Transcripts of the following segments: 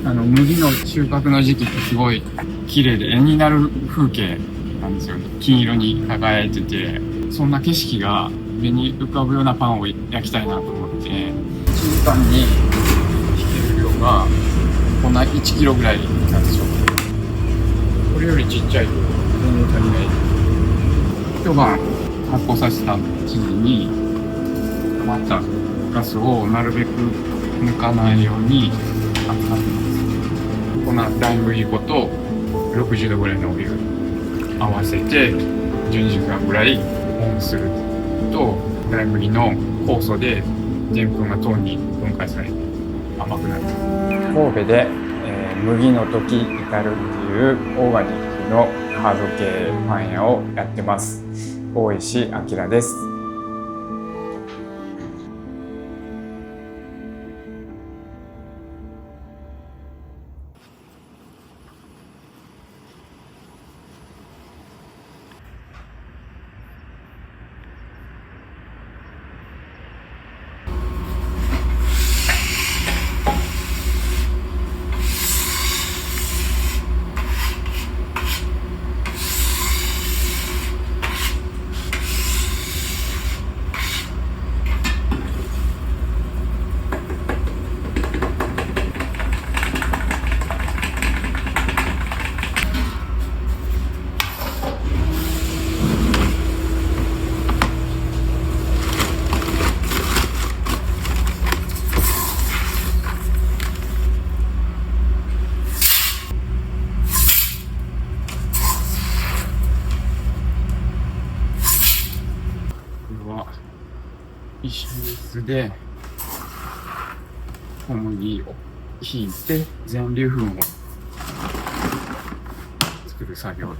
麦の収穫の時期ってすごい綺麗で絵になる風景なんですよね。金色に輝いてて、そんな景色が目に浮かぶようなパンを焼きたいなと思って、1時間に引ける量がこんな1キロぐらいなんですよ。これよりちっちゃいと全然足りない。一晩発酵させた生地に溜まったガスをなるべく抜かないように温めます。この大麦粉と60度ぐらいのお湯合わせて12時間ぐらい保温すると、大麦の酵素ででんぷんが糖に分解されて甘くなる。神戸で、麦の時至るっていうオーガニックのハード系パン屋をやってます。大石明です。石臼で小麦をひいて全粒粉を作る作業。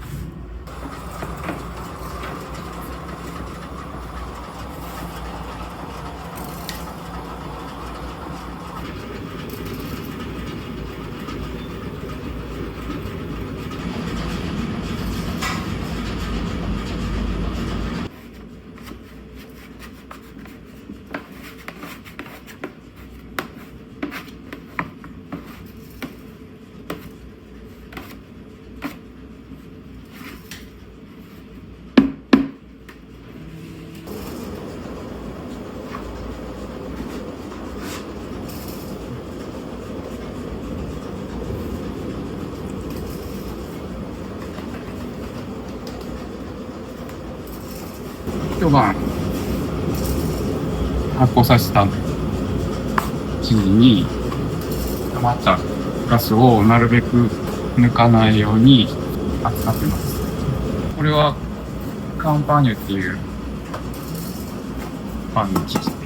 一晩発酵させた生地に溜まったガスをなるべく抜かないように温めます。これはカンパーニュっていうパンの生地ですね。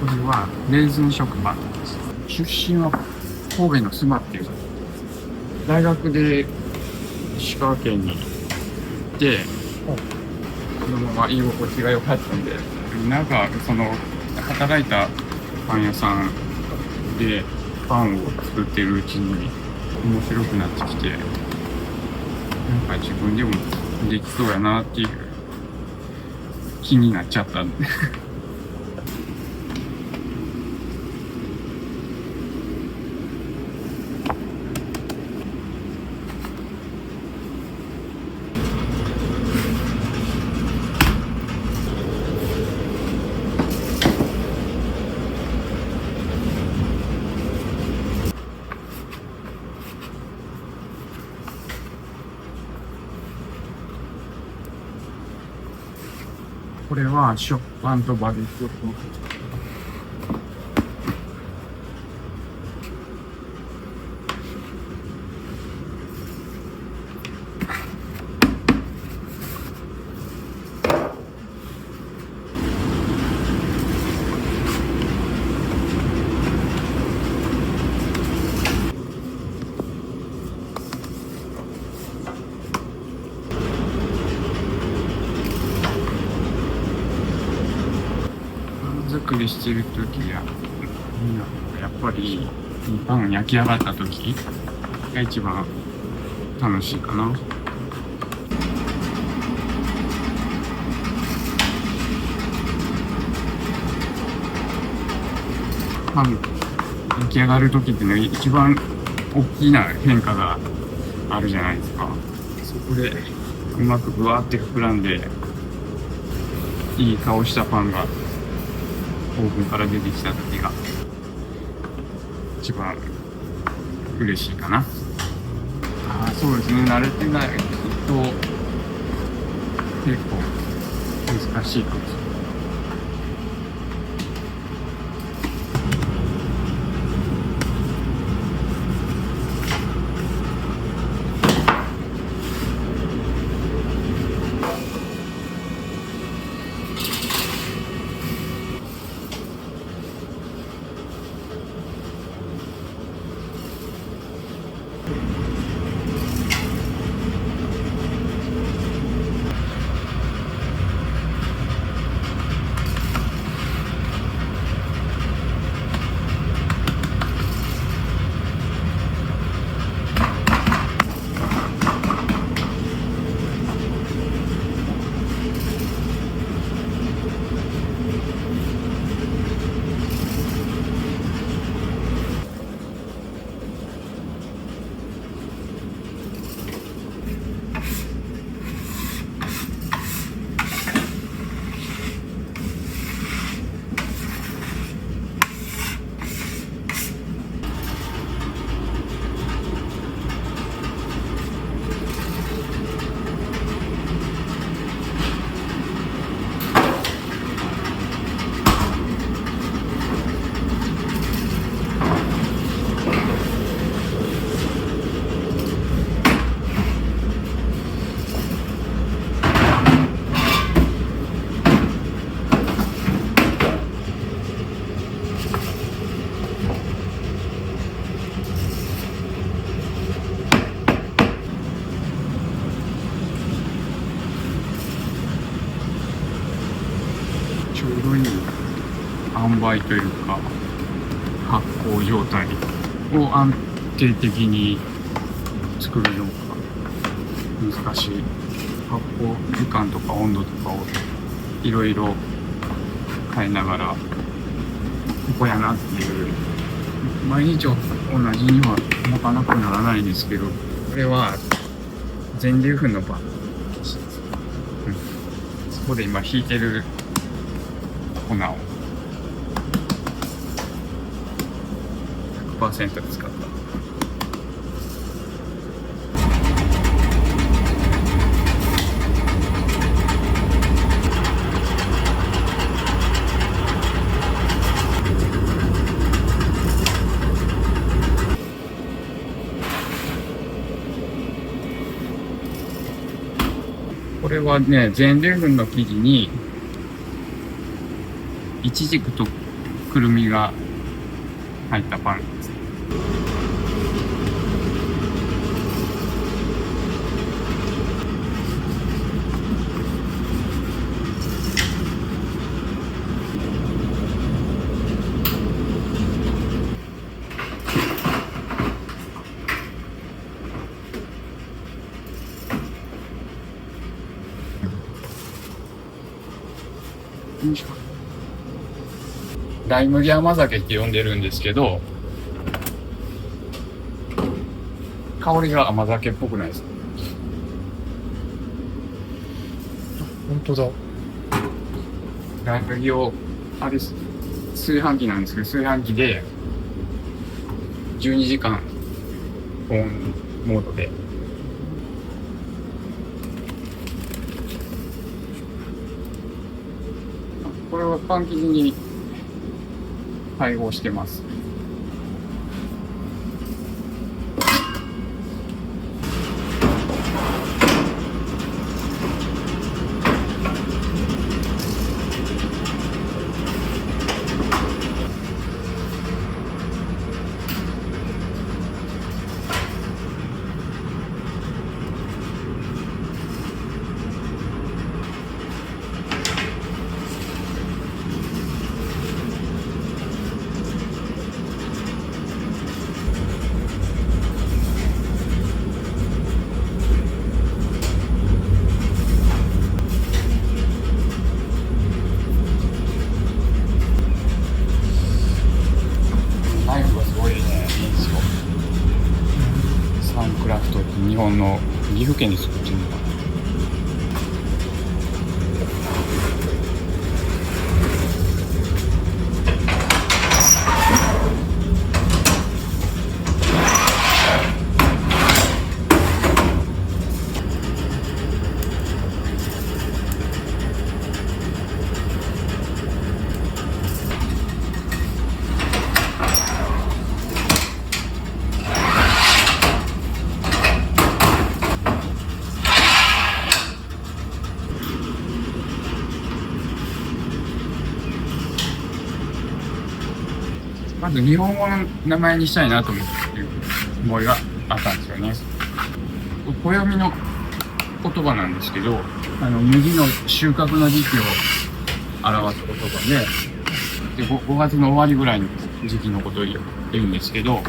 これはレーズン食パンです。出身は神戸の須磨っていう大学で石川県に行ってそのまま居心地が良かったんで、なんかその働いたパン屋さんでパンを作ってるうちに面白くなってきて、なんか自分でもできそうやなっていう気になっちゃったんでこれは食パンとバゲットと作りしてる時やっぱりパン焼き上がった時が一番楽しいかな。パン焼き上がる時ってね、一番大きな変化があるじゃないですか。そこでうまくぶわって膨らんでいい顔したパンがオーブンから出てきた時が一番嬉しいかな。そうですね、慣れてないと結構難しいかもしれない。ちょうどいい塩梅というか発酵状態を安定的に作るのが難しい。発酵時間とか温度とかをいろいろ変えながらここやなっていう、毎日同じにはなかなかならないんですけど、これは全粒粉のパン、そこで今引いてる粉を 100% 使った。これはね、全粒粉の生地にイチジクとくるみが入ったパンです。ライ麦甘酒って呼んでるんですけど、香りが甘酒っぽくないですか？本当だ。ライ麦を、あれ、炊飯器なんですけど、炊飯器で12時間保温モードで。これはパン生地に配合してます。ナイフがすごいね、いいんですよ。サンクラフトって日本の岐阜県で作ってるのかな。まず日本語の名前にしたいなと思っていう思いがあったんですよね。暦の言葉なんですけど、麦の収穫の時期を表す言葉で、5月の終わりぐらいの時期のことを言うんですけど、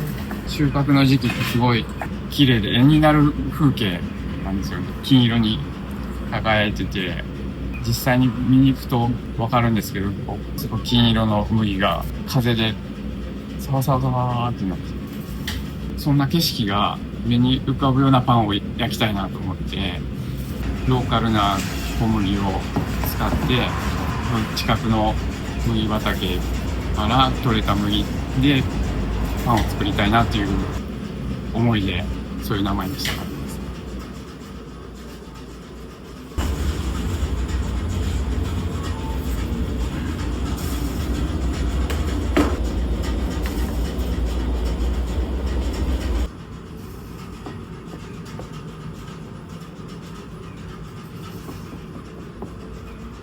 収穫の時期ってすごい綺麗で絵になる風景なんですよね。金色に輝いてて、実際に見に行くとわかるんですけど、すごい金色の麦が風でサワサワサワーってなって、そんな景色が目に浮かぶようなパンを焼きたいなと思って、ローカルな小麦を使って、近くの麦畑から取れた麦でパンを作りたいなっていう思いで、そういう名前にしたかったです。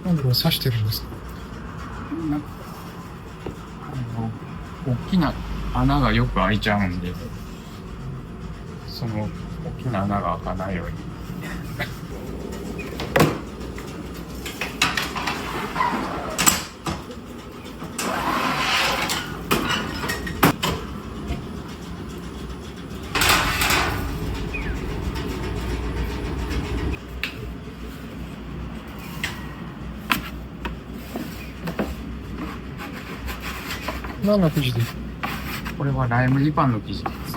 なんでこれ刺してるんですか？なんか大きな穴がよく開いちゃうんで、その大きな穴が開かないように。何の生地で？これはライ麦パンの生地です。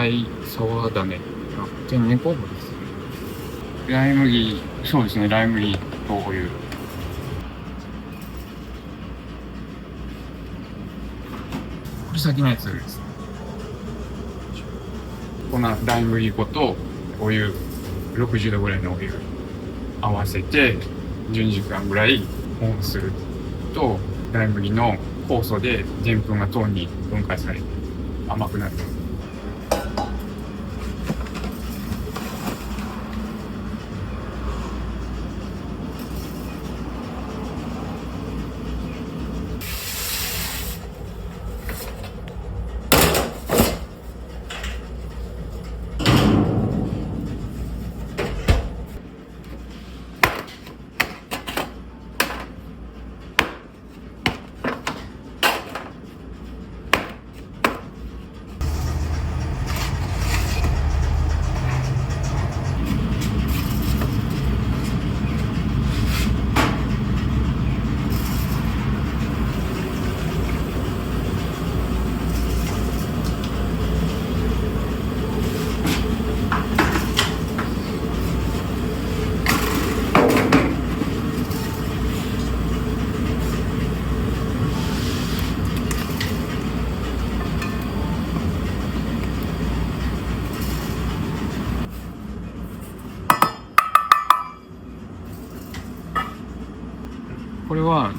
来沢種が天然酵母ですね。ライ麦、そうですね、ライ麦とお湯。これ先のやつですね。このライ麦粉とお湯、60度ぐらいのお湯合わせて12時間ぐらい保温すると、ライ麦の酵素ででんぷんが糖に分解されて甘くなる。これは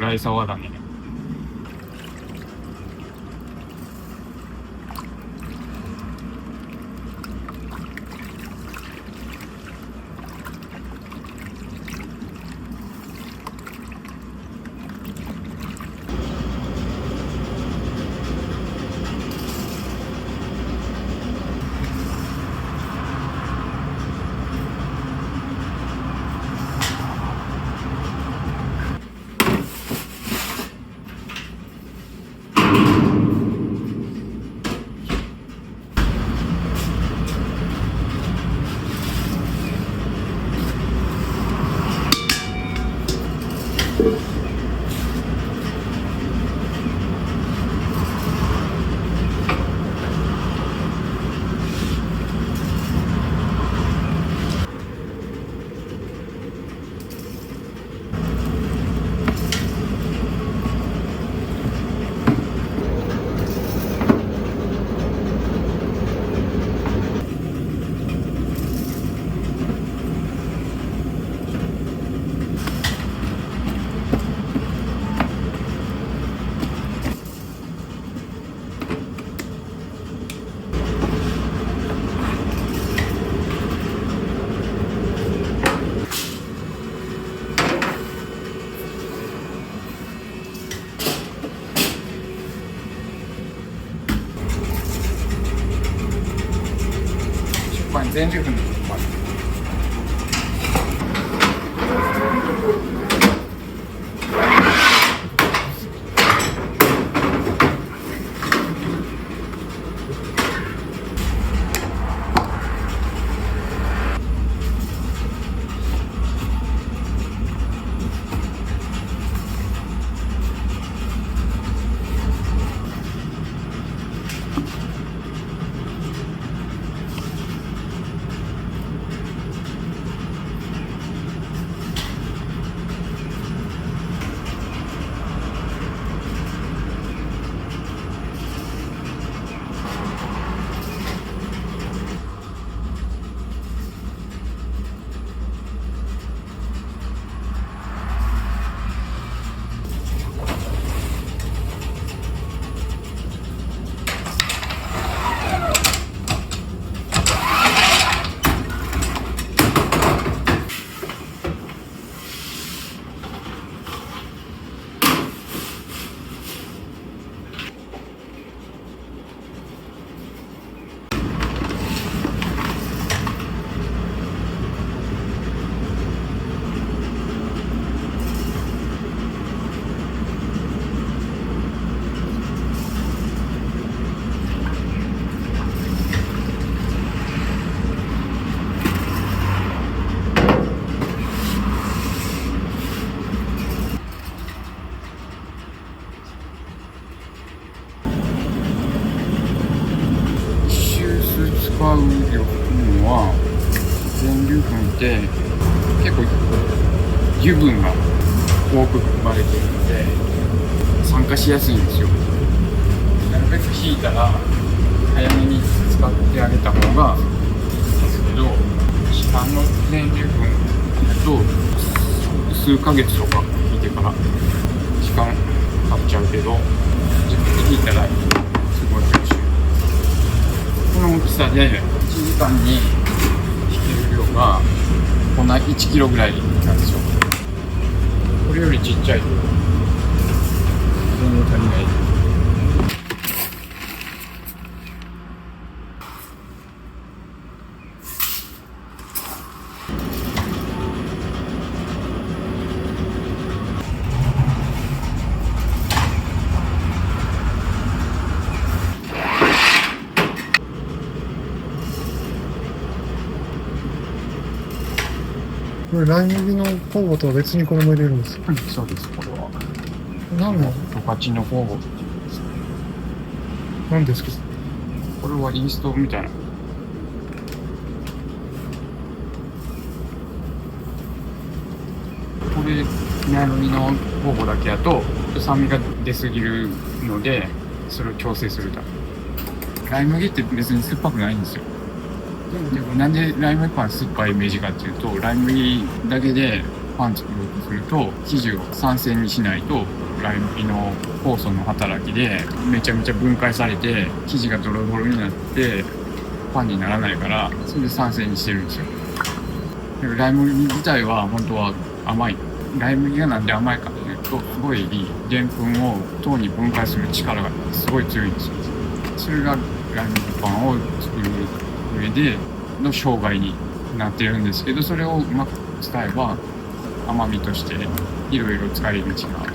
ライサワ種。全粒粉の食パン。結構油分が多く含まれているので酸化しやすいんですよ。なるべく引いたら早めに使ってあげた方がいいんですけど、市販の全粒粉だと数ヶ月とか引いてから時間かかっちゃうけど、自分で引いたらすごい美味しい。この大きさで1時間に引ける量がこんな1キロぐらいなんですよ。これよりちっちゃいと全然足りない。これライ麦の酵母とは別にこれも入れるんですか？そうです。これは何の十勝の酵母って言うんです。何ですか？これはイーストみたいな。これライ麦の酵母だけだと酸味が出すぎるので、それを調整するため。ライ麦って別に酸っぱくないんですよ。でもなんでライ麦パン酸っぱいイメージかっていうと、ライ麦だけでパン作ろうとすると生地を酸性にしないとライ麦の酵素の働きでめちゃめちゃ分解されて生地がドロドロになってパンにならないから、それで酸性にしてるんですよ。でもライ麦自体は本当は甘い。ライ麦がなんで甘いかっていうと、すごいでんぷんを糖に分解する力がすごい強いんですよ。それがライ麦パンを作る上での障害になっているんですけど、それをうまく使えば甘みとしていろいろ使い道がある。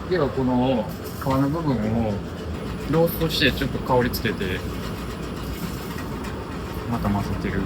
ではこの皮の部分をローストしてちょっと香りつけてまた混ぜてる。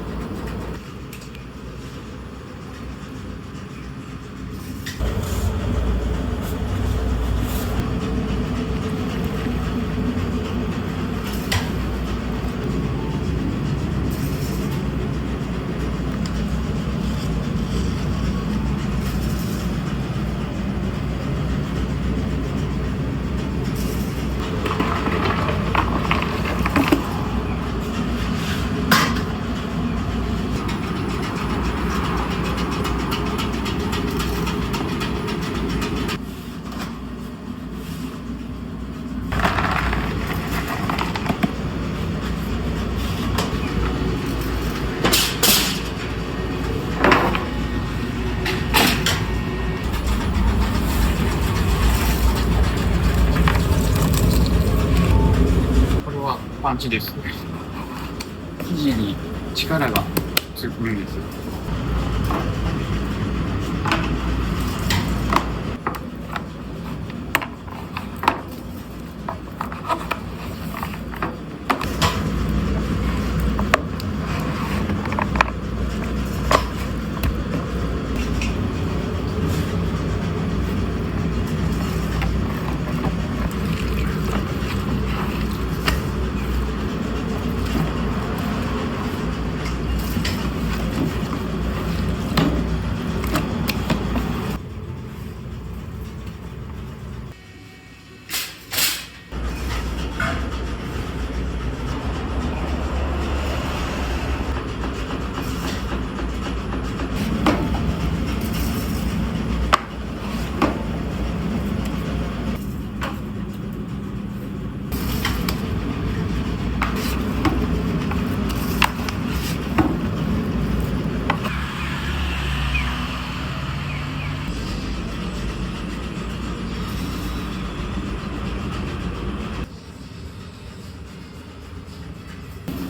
パンチです。生地に力がつくんです。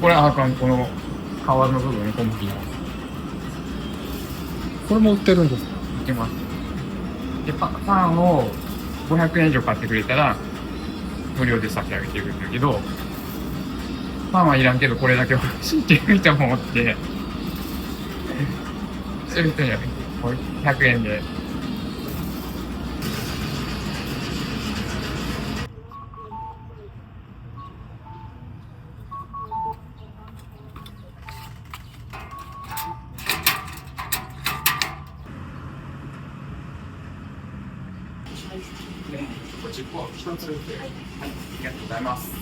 これはこの皮の部分、小麦の。これも売ってるんですか？いけます。で、パンを500円以上買ってくれたら、無料で差し上げてるんだけど、パンはいらんけどこれだけ欲しいっていう人もおって、そういう人にはもう100円で。こっち1つ。はい、ありがとうございます。